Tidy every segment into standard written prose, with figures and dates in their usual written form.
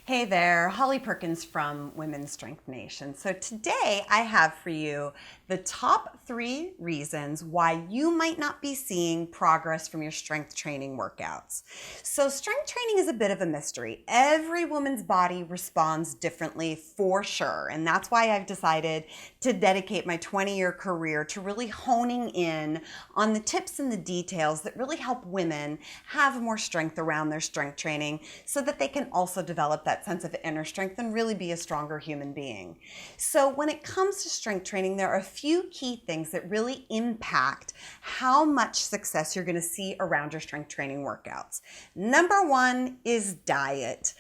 Hey there, Holly Perkins from Women's Strength Nation. So today I have for you the top 3 reasons why you might not be seeing progress from your strength training workouts. So strength training is a bit of a mystery. Every woman's body responds differently for sure. And that's why I've decided to dedicate my 20-year career to really honing in on the tips and the details that really help women have more strength around their strength training so that they can also develop that sense of inner strength and really be a stronger human being. So when it comes to strength training, there are a few key things that really impact how much success you're going to see around your strength training workouts. Number 1 is diet.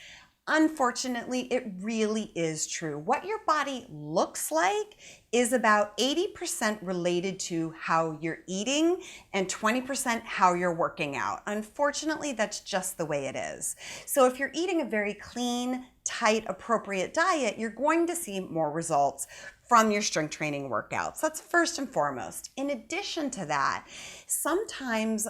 Unfortunately, it really is true. What your body looks like is about 80% related to how you're eating and 20% how you're working out. Unfortunately, that's just the way it is. So if you're eating a very clean, tight, appropriate diet, you're going to see more results from your strength training workouts. That's first and foremost. In addition to that, sometimes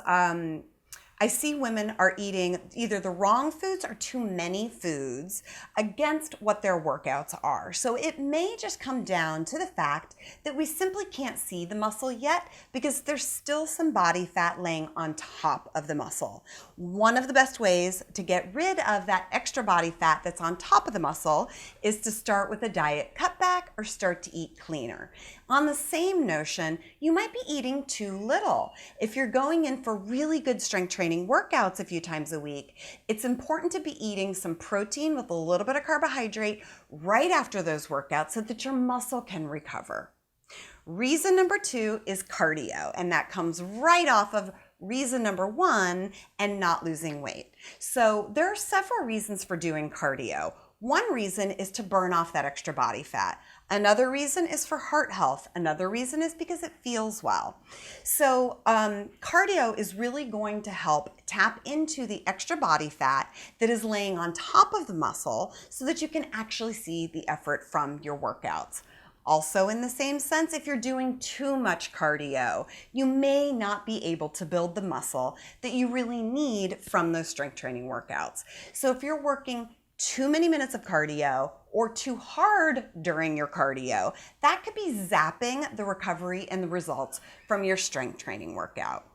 I see women are eating either the wrong foods or too many foods against what their workouts are. So it may just come down to the fact that we simply can't see the muscle yet because there's still some body fat laying on top of the muscle. One of the best ways to get rid of that extra body fat that's on top of the muscle is to start with a diet cutback or start to eat cleaner. On the same notion, you might be eating too little. If you're going in for really good strength training workouts a few times a week, it's important to be eating some protein with a little bit of carbohydrate right after those workouts so that your muscle can recover. Reason number 2 is cardio, and that comes right off of reason number 1 and not losing weight. So there are several reasons for doing cardio. One reason is to burn off that extra body fat. Another reason is for heart health. Another reason is because it feels well. So cardio is really going to help tap into the extra body fat that is laying on top of the muscle so that you can actually see the effort from your workouts. Also, in the same sense, if you're doing too much cardio, you may not be able to build the muscle that you really need from those strength training workouts. So if you're working too many minutes of cardio or too hard during your cardio, that could be zapping the recovery and the results from your strength training workout.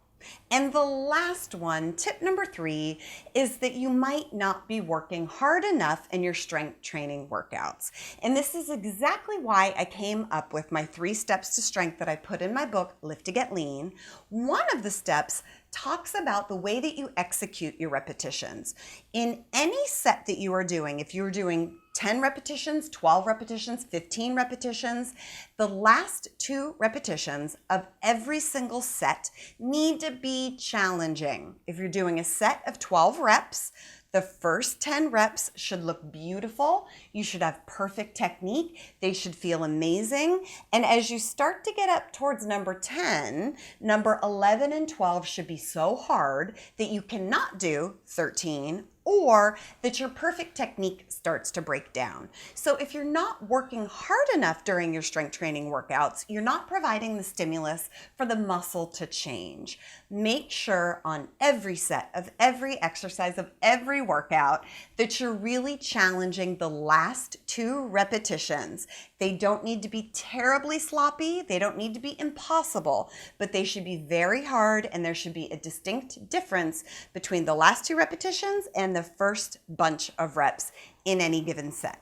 And the last one, tip number 3, is that you might not be working hard enough in your strength training workouts. And this is exactly why I came up with my 3 steps to strength that I put in my book, Lift to Get Lean. One of the steps talks about the way that you execute your repetitions. In any set that you are doing, if you're doing 10 repetitions, 12 repetitions, 15 repetitions, the last 2 repetitions of every single set need to be challenging. If you're doing a set of 12 reps, the first 10 reps should look beautiful. You should have perfect technique. They should feel amazing. And as you start to get up towards number 10, number 11 and 12 should be so hard that you cannot do 13 or that your perfect technique starts to break down. So if you're not working hard enough during your strength training workouts, you're not providing the stimulus for the muscle to change. Make sure on every set of every exercise of every workout that you're really challenging the last 2 repetitions. They don't need to be terribly sloppy. They don't need to be impossible, but they should be very hard, and there should be a distinct difference between the last 2 repetitions and the first bunch of reps in any given set.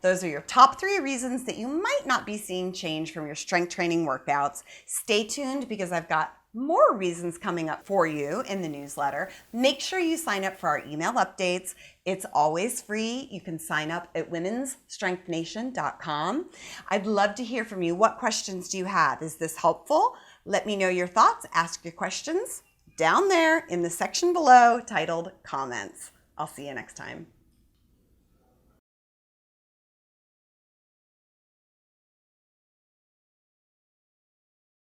Those are your top 3 reasons that you might not be seeing change from your strength training workouts. Stay tuned because I've got more reasons coming up for you in the newsletter. Make sure you sign up for our email updates. It's always free. You can sign up at womensstrengthnation.com. I'd love to hear from you. What questions do you have? Is this helpful? Let me know your thoughts. Ask your questions down there in the section below titled Comments. I'll see you next time.